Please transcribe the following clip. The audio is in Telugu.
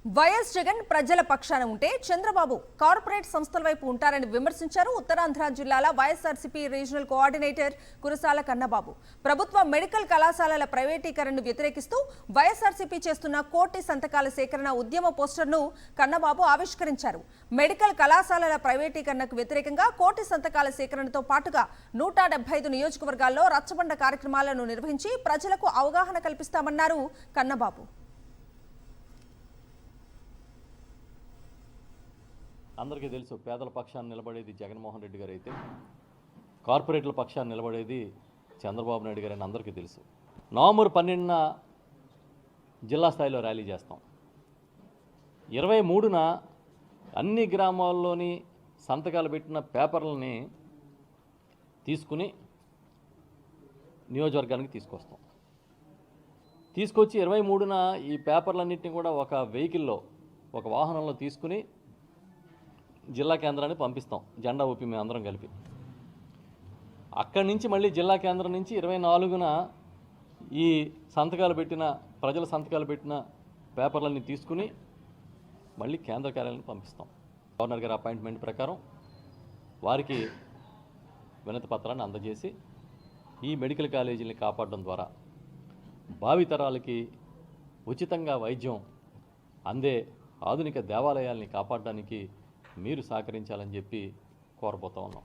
వైఎస్ జగన్ ప్రజల పక్షాన ఉంటే చంద్రబాబు కార్పొరేట్ సంస్థల వైపు ఉంటారని విమర్శించారు ఉత్తరాంధ్ర జిల్లాల వైఎస్ఆర్సీపీ రీజనల్ కోఆర్డినేటర్ కురసాల కన్నబాబు. ప్రభుత్వ మెడికల్ కళాశాలల ప్రైవేటీకరణను వ్యతిరేకిస్తూ వైఎస్ఆర్సీపీ చేస్తున్న కోటి సంతకాల సేకరణ ఉద్యమ పోస్టర్ను కన్నబాబు ఆవిష్కరించారు. మెడికల్ కళాశాలల ప్రైవేటీకరణకు వ్యతిరేకంగా కోటి సంతకాల సేకరణతో పాటుగా 175 నియోజకవర్గాల్లో రచ్చబండ కార్యక్రమాలను నిర్వహించి ప్రజలకు అవగాహన కల్పిస్తామన్నారు కన్నబాబు. అందరికీ తెలుసు, పేదల పక్షాన్ని నిలబడేది జగన్మోహన్ రెడ్డి గారు అయితే కార్పొరేట్ల పక్షాన్ని నిలబడేది చంద్రబాబు నాయుడు గారు అని అందరికీ తెలుసు. నవంబర్ 12న జిల్లా స్థాయిలో ర్యాలీ చేస్తాం. 23న అన్ని గ్రామాల్లోని సంతకాలు పెట్టిన పేపర్లని తీసుకుని నియోజకవర్గానికి తీసుకొస్తాం. తీసుకొచ్చి 23న ఈ పేపర్లన్నింటినీ కూడా ఒక వెహికల్లో, ఒక వాహనంలో తీసుకుని జిల్లా కేంద్రాన్ని పంపిస్తాం. జెండా ఊపి మేము అందరం కలిపి అక్కడి నుంచి మళ్ళీ జిల్లా కేంద్రం నుంచి 24న ఈ సంతకాలు పెట్టిన, ప్రజల సంతకాలు పెట్టిన పేపర్లన్నీ తీసుకుని మళ్ళీ కేంద్ర కార్యాలయాన్ని పంపిస్తాం. గవర్నర్ గారి అపాయింట్మెంట్ ప్రకారం వారికి వినతి పత్రాన్ని అందజేసి ఈ మెడికల్ కాలేజీని కాపాడడం ద్వారా భావితరాలకి ఉచితంగా వైద్యం అందే ఆధునిక దేవాలయాల్ని కాపాడడానికి మీరు సహకరించాలని చెప్పి కోరబోతా ఉన్నాం.